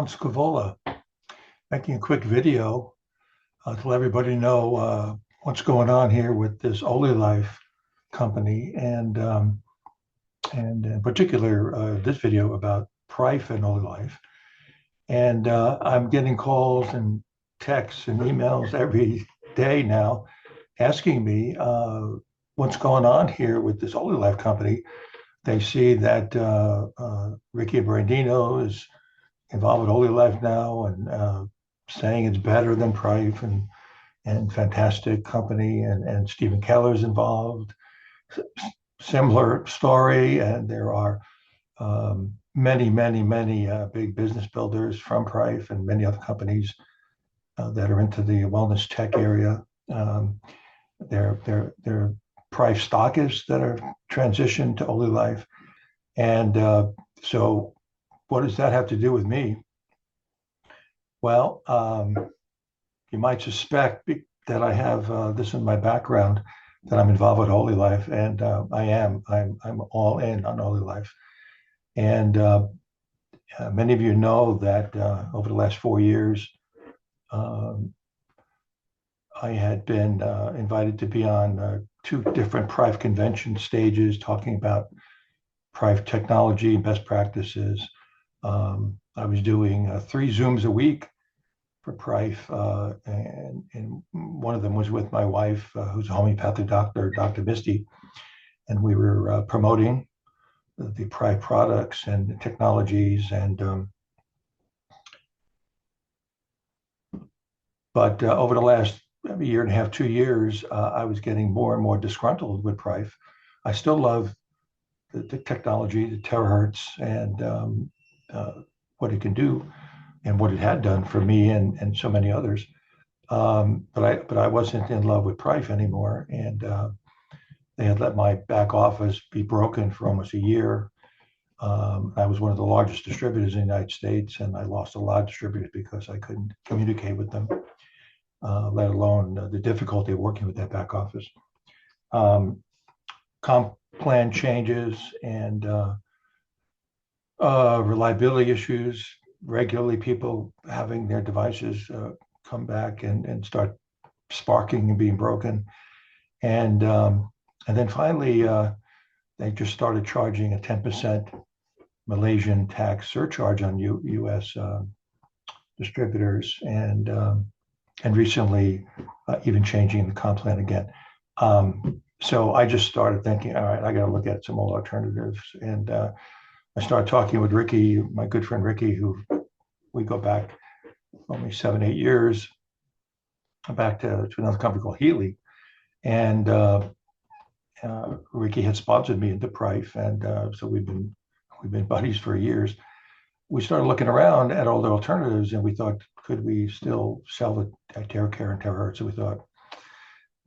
John Scevola, making a quick video to let everybody know what's going on here with this OlyLife company, and in particular this video about Prife and OlyLife. And I'm getting calls and texts and emails every day now asking me what's going on here with this OlyLife company. They see that Ricky Brandino is involved with OlyLife now, and saying it's better than Prife, and fantastic company, and Stephen Keller's involved. Similar story, and there are many big business builders from Prife and many other companies that are into the wellness tech area. They're Prife stockists that are transitioned to OlyLife, and so what does that have to do with me? Well, you might suspect that I have this in my background, that I'm involved with OlyLife, and I am. I'm all in on OlyLife. And many of you know that over the last 4 years, I had been invited to be on 2 different Prife convention stages talking about Prife technology and best practices. I was doing 3 Zooms a week for Prife, and one of them was with my wife, who's a homeopathic doctor, Dr. Misty, and we were promoting the Prife products and technologies. And but over the last year and a half, 2 years, I was getting more and more disgruntled with Prife. I still love the technology, the Terahertz, and what it can do, and what it had done for me and so many others. But I wasn't in love with Prife anymore, and they had let my back office be broken for almost a year. I was one of the largest distributors in the United States, and I lost a lot of distributors because I couldn't communicate with them, let alone the difficulty of working with that back office. Comp plan changes and reliability issues, regularly people having their devices come back and start sparking and being broken. And then finally, they just started charging a 10% Malaysian tax surcharge on U.S. distributors, and recently even changing the comp plan again. So I just started thinking, all right, I got to look at some old alternatives. And I started talking with Ricky, my good friend Ricky, who we go back only 7-8 years, back to another company called Healy. And Ricky had sponsored me into Prife, and so we've been buddies for years. We started looking around at all the alternatives, and we thought, could we still sell the iTeraCare and Terahertz? So we thought,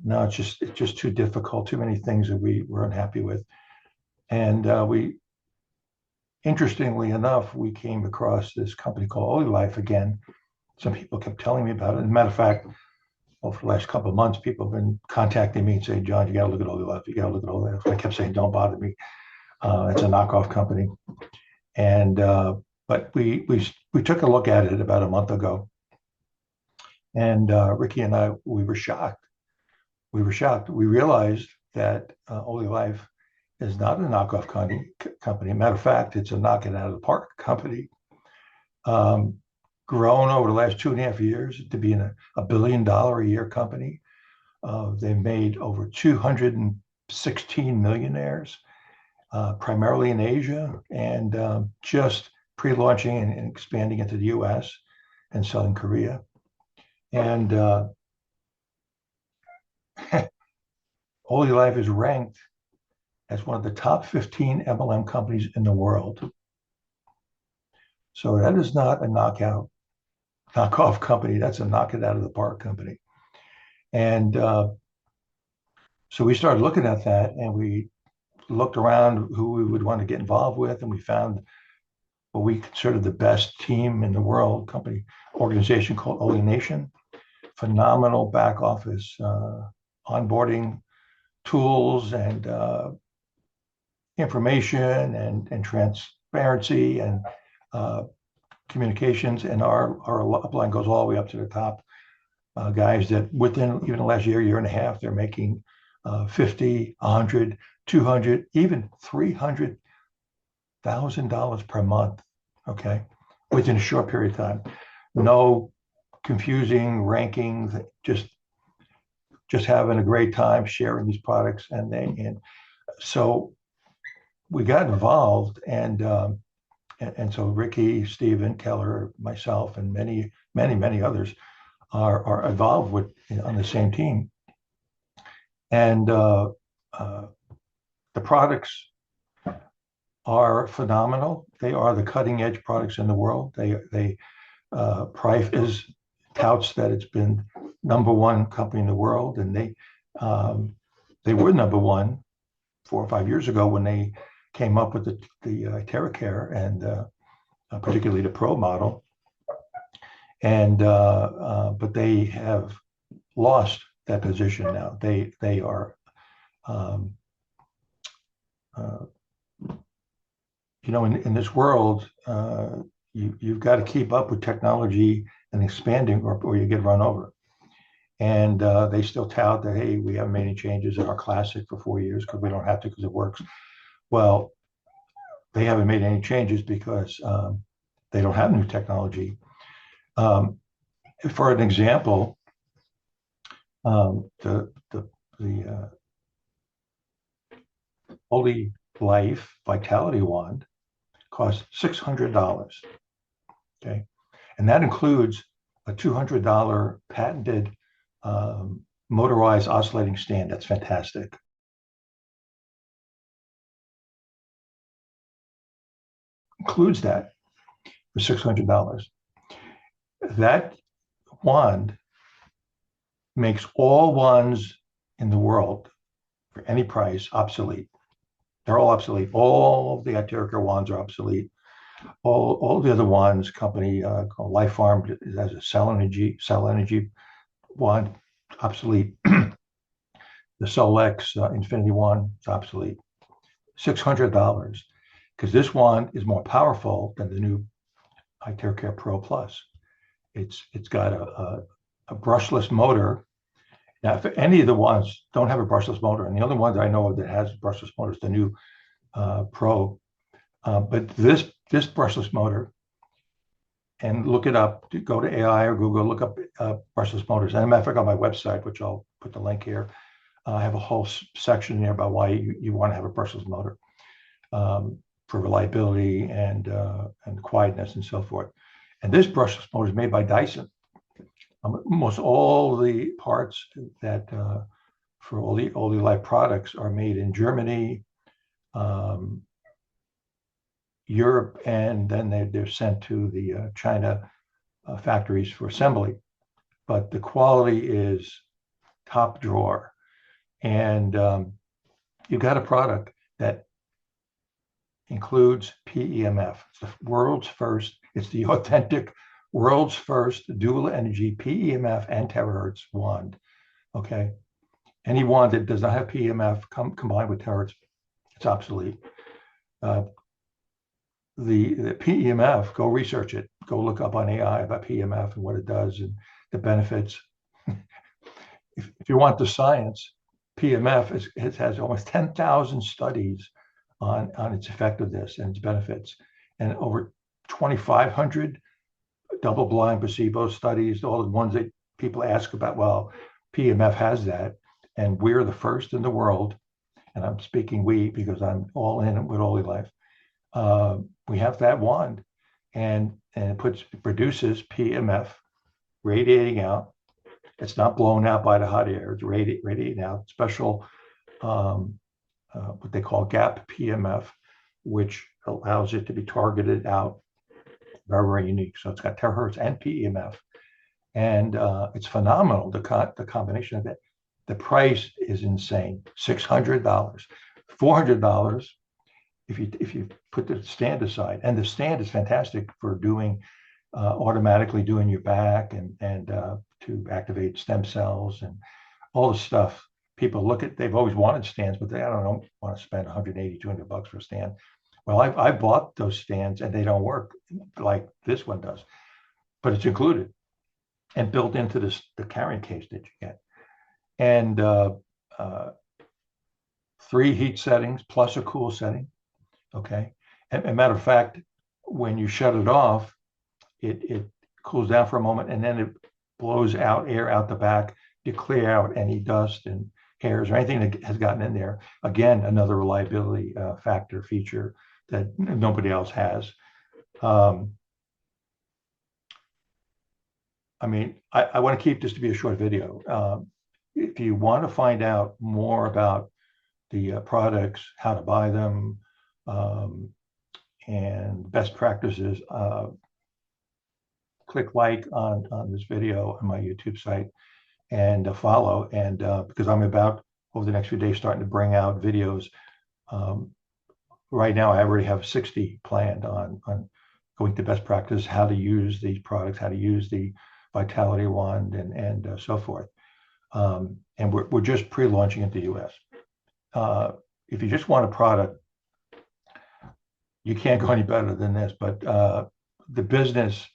no, it's just too difficult, too many things that we were unhappy with. And interestingly enough, we came across this company called OlyLife again. Some people kept telling me about it. As a matter of fact, over the last couple of months, people have been contacting me and saying, John, you got to look at OlyLife. You got to look at OlyLife. I kept saying, don't bother me. It's a knockoff company. And but we took a look at it about a month ago, and Ricky and I, we were shocked. We realized that OlyLife is not a knockoff company. Matter of fact, it's a knock it out of the park company. Grown over the last 2.5 years to be $1 billion a year company. They've made over 216 millionaires, primarily in Asia, and just pre-launching and expanding into the US and Southern Korea. And OlyLife is ranked as one of the top 15 MLM companies in the world. So that is not a knockoff company. That's a knock it out of the park company. And so we started looking at that, and we looked around who we would want to get involved with, and we found what we consider the best team in the world, organization called OlyNation. Phenomenal back office onboarding tools and information and transparency, and communications, and our upline goes all the way up to the top guys that within even the last year and a half, they're making 50, 100, 200, even $300,000 per month, okay, within a short period of time. No confusing rankings, just having a great time sharing these products. And so we got involved, and so Ricky, Stephen, Keller, myself, and many others are involved on the same team. And the products are phenomenal. They are the cutting edge products in the world. Prife touts that it's been #1 company in the world, and they were #1 4 or 5 years ago when they came up with the iTeraCare, and particularly the Pro model. And but they have lost that position now. They are in this world, you've got to keep up with technology and expanding, or you get run over. And they still tout that, hey, we haven't made any changes in our Classic for 4 years because we don't have to, because it works. Well, they haven't made any changes because they don't have new technology. For an example, the OlyLife Vitality Wand costs $600. Okay, and that includes a $200 patented motorized oscillating stand. That's fantastic. Includes that for $600. That wand makes all wands in the world for any price obsolete. They're all obsolete. All of the iTeraCare wands are obsolete. All the other wands, company called Life Farm has a cell energy wand, obsolete. The Solex Infinity Wand is obsolete. $600, because this wand is more powerful than the new iTeraCare Pro Plus. It's got a brushless motor. Now, if any of the wands don't have a brushless motor, and the only one that I know of that has a brushless motor is the new Pro, but this brushless motor, and look it up, go to AI or Google, look up brushless motors. And as a matter of fact, on my website, which I'll put the link here, I have a whole section there about why you want to have a brushless motor for reliability and quietness and so forth. And this brushless motor is made by Dyson. Almost all the parts that for all the OlyLife products are made in Germany, Europe, and then they're sent to the China factories for assembly. But the quality is top drawer. And you've got a product that includes PEMF. It's the world's first, it's the authentic world's first dual energy PEMF and Terahertz wand. Okay. Any wand that does not have PEMF combined with Terahertz, it's obsolete. The PEMF, go research it. Go look up on AI about PEMF and what it does and the benefits. If you want the science, PEMF has almost 10,000 studies on its effectiveness and its benefits, and over 2,500 double-blind placebo studies, all the ones that people ask about. Well, PEMF has that, and we're the first in the world, and I'm speaking we because I'm all in with OlyLife. We have that wand, and it produces PEMF radiating out. It's not blown out by the hot air. It's radiating out. Special, what they call gap PEMF, which allows it to be targeted out. Very, very unique. So it's got Terahertz and PEMF, and it's phenomenal. The combination of it. The price is insane. $600, $400 if you put the stand aside. And the stand is fantastic for doing automatically doing your back and to activate stem cells and all the stuff. People they've always wanted stands, but they don't want to spend $180, $200 for a stand. Well, I bought those stands and they don't work like this one does, but it's included and built into the carrying case that you get. And uh, 3 heat settings plus a cool setting. Okay. And a matter of fact, when you shut it off, it cools down for a moment and then it blows out air out the back to clear out any dust and hairs or anything that has gotten in there. Again, another reliability factor feature that nobody else has. Um, I mean, I want to keep this to be a short video. If you want to find out more about the products, how to buy them, um, and best practices, click like on this video on my YouTube site and follow. And because I'm about over the next few days starting to bring out videos. Um, right now, I already have 60 planned on going to best practice, how to use these products, how to use the Vitality Wand, and so forth. And we're just pre-launching into the U.S. If you just want a product, you can't go any better than this. But the business,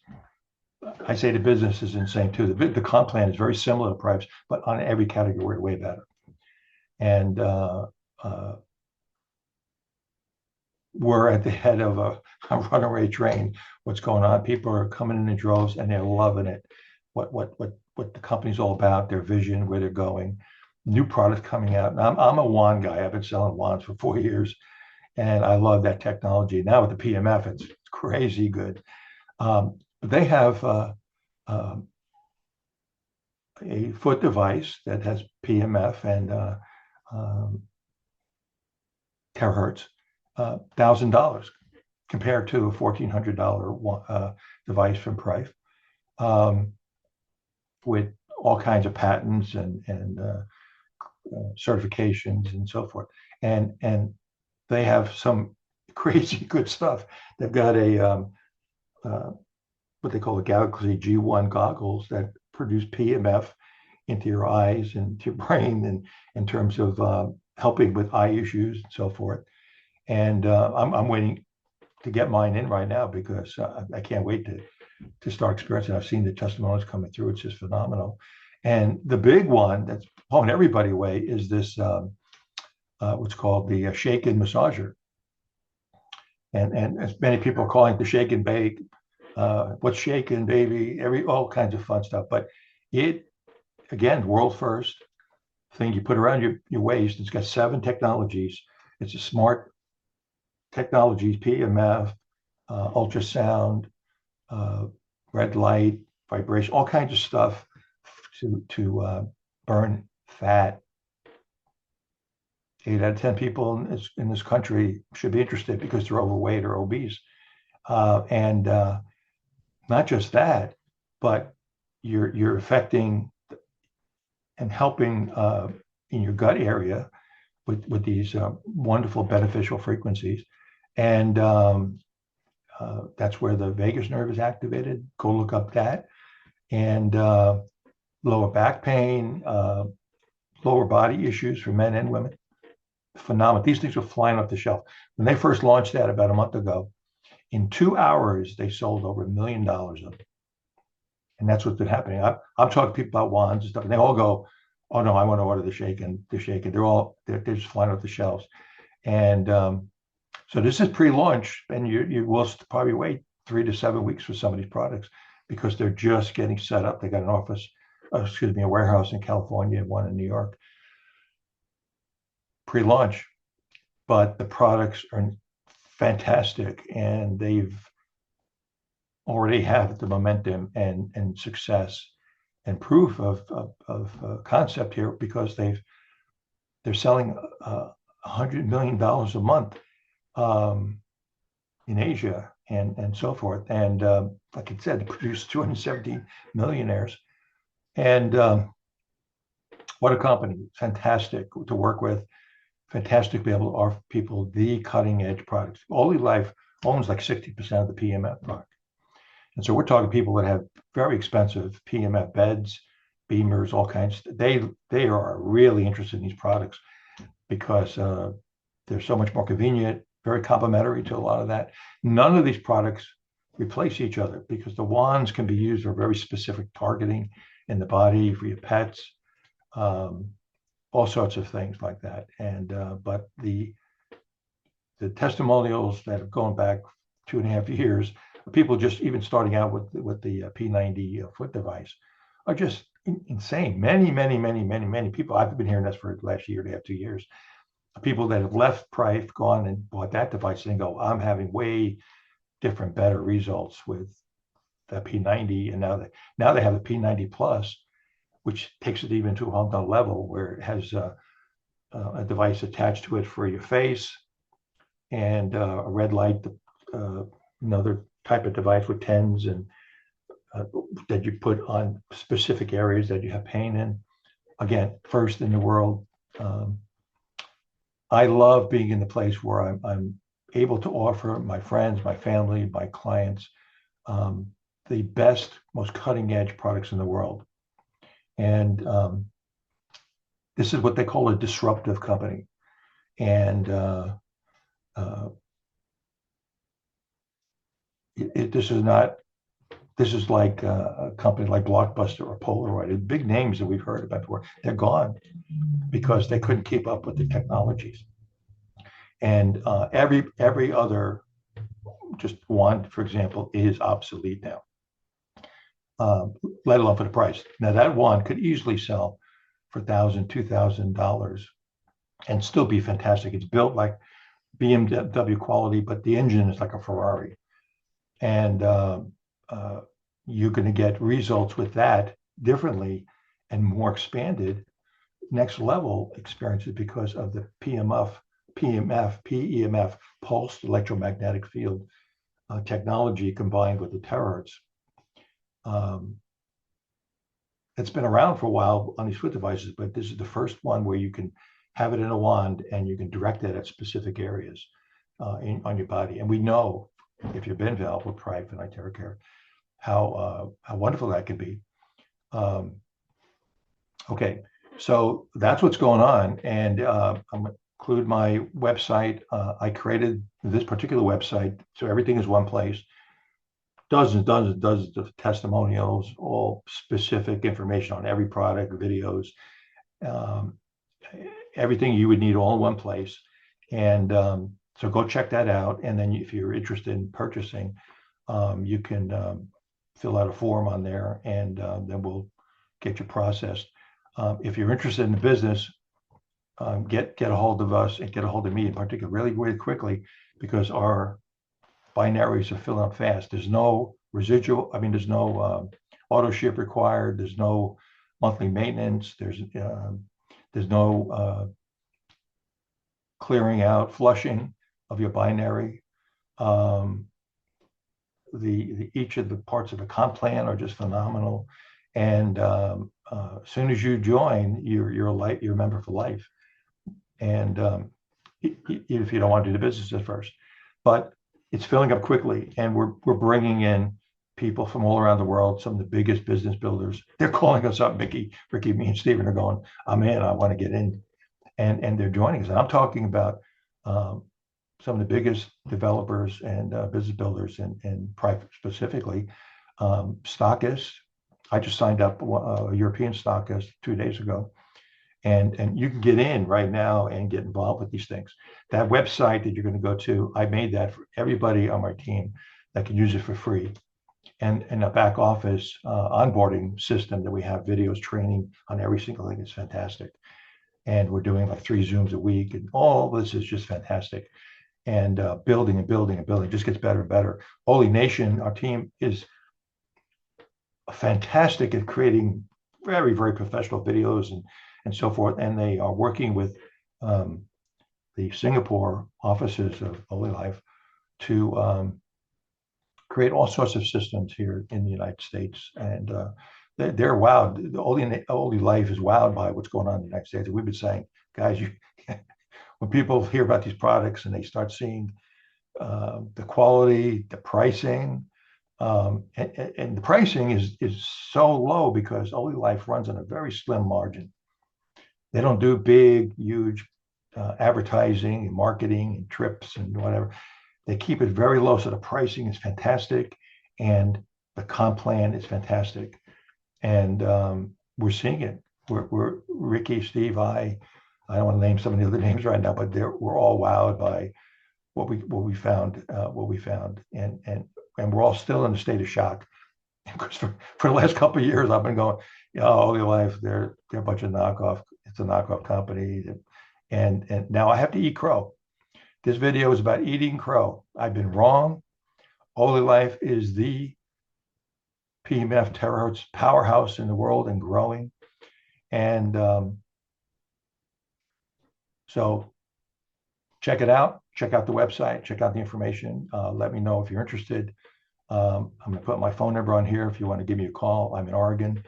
I say the business is insane too. The comp plan is very similar to Price, but on every category, way better. And we're at the head of a runaway train. What's going on? People are coming in droves and they're loving it. What the company's all about, their vision, where they're going, new products coming out. And I'm a wand guy. I've been selling wands for 4 years, and I love that technology. Now with the PEMF, it's crazy good. They have a foot device that has PEMF and Terahertz, $1,000 compared to a $1,400 device from Prife, with all kinds of patents and certifications and so forth. And they have some crazy good stuff. They've got a what they call a Galaxy G1 goggles that produce PEMF into your eyes and to your brain, and in terms of helping with eye issues and so forth. And I'm waiting to get mine in right now because I can't wait to start experiencing. I've seen the testimonials coming through. It's just phenomenal. And the big one that's blowing everybody away is this what's called the shaken massager. And as many people are calling it the shake and bake. What's shaking, baby? All kinds of fun stuff. But it, again, world first thing you put around your waist. It's got 7 technologies. It's a smart technologies, PEMF, ultrasound, red light, vibration, all kinds of stuff to burn fat. 8 out of 10 people in this country should be interested because they're overweight or obese. And not just that, but you're affecting and helping in your gut area with these wonderful beneficial frequencies. And that's where the vagus nerve is activated. Go look up that. And lower back pain, lower body issues for men and women. Phenomenal. These things were flying off the shelf. When they first launched that about a month ago, in 2 hours, they sold over $1 million of them. And that's what's been happening. I'm talking to people about wands and stuff, and they all go, "Oh no, I want to order the shaken, the shaken." They're just flying off the shelves. And so this is pre-launch, and you will probably wait 3 to 7 weeks for some of these products because they're just getting set up. They got an office, a warehouse in California and one in New York. Pre-launch, but the products are fantastic, and they've already have the momentum and success and proof of concept here because they're selling $100 million a month in Asia and so forth. And like I said, they produce 270 millionaires. And what a company! Fantastic to work with. Fantastic to be able to offer people the cutting edge products. OlyLife owns like 60% of the PEMF product. And so we're talking people that have very expensive PEMF beds, beamers, all kinds. They are really interested in these products because they're so much more convenient, very complementary to a lot of that. None of these products replace each other because the wands can be used for very specific targeting in the body for your pets, all sorts of things like that. And but the testimonials that have gone back 2.5 years, people just even starting out with the P90 foot device, are just insane. Many people. I've been hearing this for the last year and a half, 2 years. People that have left Prife, gone and bought that device, and go, I'm having way different, better results with the P90, and now they have the P90 Plus, which takes it even to a whole nother level where it has a device attached to it for your face and a red light, another type of device with tens and that you put on specific areas that you have pain in. Again, first in the world. I love being in the place where I'm able to offer my friends, my family, my clients the best, most cutting edge products in the world. And this is what they call a disruptive company. And this is like a company like Blockbuster or Polaroid, the big names that we've heard about before. They're gone because they couldn't keep up with the technologies. And every other just wand, for example, is obsolete now, let alone for the price. Now that wand could easily sell for $1,000, $2,000 and still be fantastic. It's built like BMW quality, but the engine is like a Ferrari. And you're going to get results with that differently and more expanded, next level experiences because of the PEMF, Pulsed Electromagnetic Field technology combined with the Terahertz. It's been around for a while on these foot devices, but this is the first one where you can have it in a wand and you can direct it at specific areas on your body. And we know, if you've been involved with Prife and iTeraCare, how wonderful that can be. Okay, so that's what's going on. And I'm going to include my website. I created this particular website so everything is one place. Dozens of testimonials, all specific information on every product, videos, everything you would need all in one place. And so go check that out. And then if you're interested in purchasing, you can fill out a form on there, and then we'll get you processed. If you're interested in the business, get a hold of us and get a hold of me in particular really quickly, because our binaries are filling up fast. There's no residual. I mean, there's no auto ship required. There's no monthly maintenance. There's no clearing out, flushing of your binary. Each of the parts of the comp plan are just phenomenal. And as soon as you join, you're a member for life. And if you don't want to do the business at first, but it's filling up quickly, and we're bringing in people from all around the world. Some of the biggest business builders, they're calling us up. Ricky, me, and Stephen are going, I'm in. I want to get in, and they're joining us. And I'm talking about some of the biggest developers and business builders, and private specifically, stockists. I just signed up a European stockist 2 days ago. And you can get in right now and get involved with these things. That website that you're going to go to, I made that for everybody on my team that can use it for free. And a back office onboarding system that we have videos, training on every single thing is fantastic. And we're doing like 3 Zooms a week, and all this is just fantastic. And building just gets better and better. Oly Nation, our team, is fantastic at creating very, very professional videos and so forth. And they are working with the Singapore offices of OlyLife to create all sorts of systems here in the United States. And they're wowed. OlyLife is wowed by what's going on in the United States. And we've been saying, guys, when people hear about these products and they start seeing the quality, the pricing, and the pricing is so low because OlyLife runs on a very slim margin. They don't do big, huge advertising and marketing and trips and whatever. They keep it very low, so the pricing is fantastic, and the comp plan is fantastic, and we're seeing it. We're Ricky, Steve, I don't want to name some of the other names right now, but we're all wowed by what we found, and we're all still in a state of shock because for the last couple of years I've been going, OlyLife, they're a bunch of knockoff. It's a knockoff company, and now I have to eat crow. This video is about eating crow. I've been wrong. OlyLife is the PEMF terahertz powerhouse in the world and growing. And so check it out. Check out the website. Check out the information. Let me know if you're interested. I'm going to put my phone number on here if you want to give me a call. I'm in Oregon.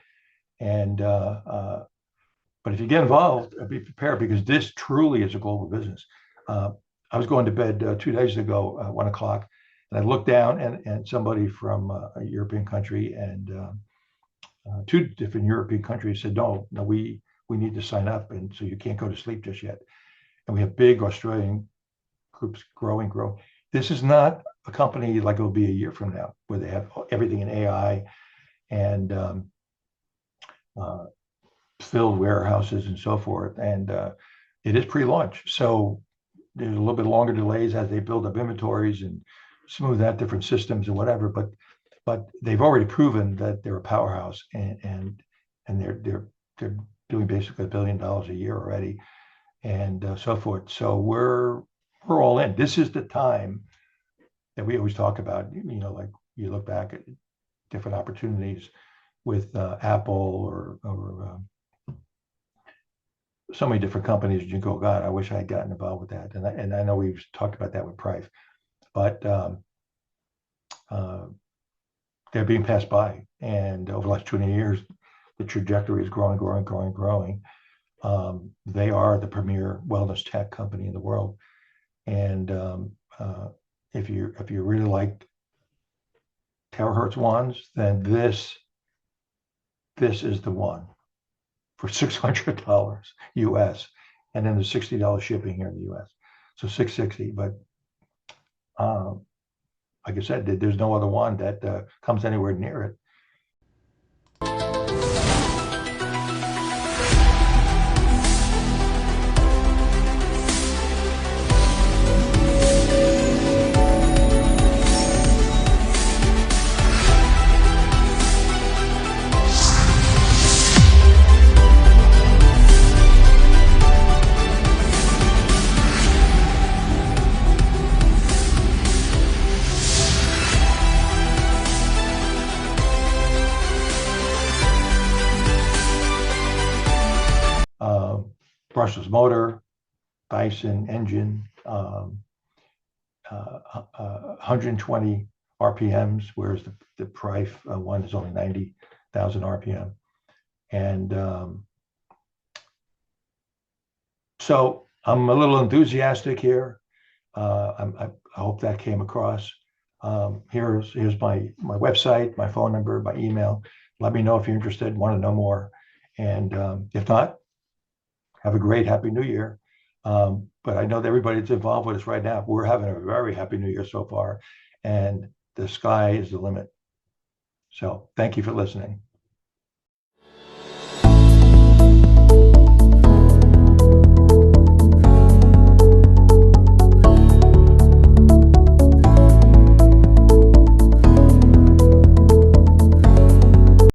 And but if you get involved, be prepared, because this truly is a global business. I was going to bed 2 days ago, 1 o'clock, and I looked down, and somebody from a European country and 2 different European countries said, no, we need to sign up, and so you can't go to sleep just yet. And we have big Australian groups growing. This is not a company like it will be a year from now, where they have everything in AI and filled warehouses and so forth. And it is pre-launch, so there's a little bit longer delays as they build up inventories and smooth out different systems and whatever. But they've already proven that they're a powerhouse, and they're doing basically $1 billion a year already, and so forth. So we're all in. This is the time that we always talk about. Like you look back at different opportunities with Apple or so many different companies. You go, God, I wish I had gotten involved with that. And I know we've talked about that with Prife, but they're being passed by. And over the last 20 years, the trajectory is growing. They are the premier wellness tech company in the world. And if you really like terahertz wands, then this is the one for $600 US, and then the $60 shipping here in the US, so $660. But like I said, there's no other one that comes anywhere near it. Brushless motor, Dyson engine, 120 RPMs, whereas the Prife one is only 90,000 RPM. And so I'm a little enthusiastic here. I hope that came across. Here's my website, my phone number, my email. Let me know if you're interested, want to know more. And if not, have a great Happy New Year. But I know that everybody that's involved with us right now, we're having a very Happy New Year so far, and the sky is the limit. So thank you for listening.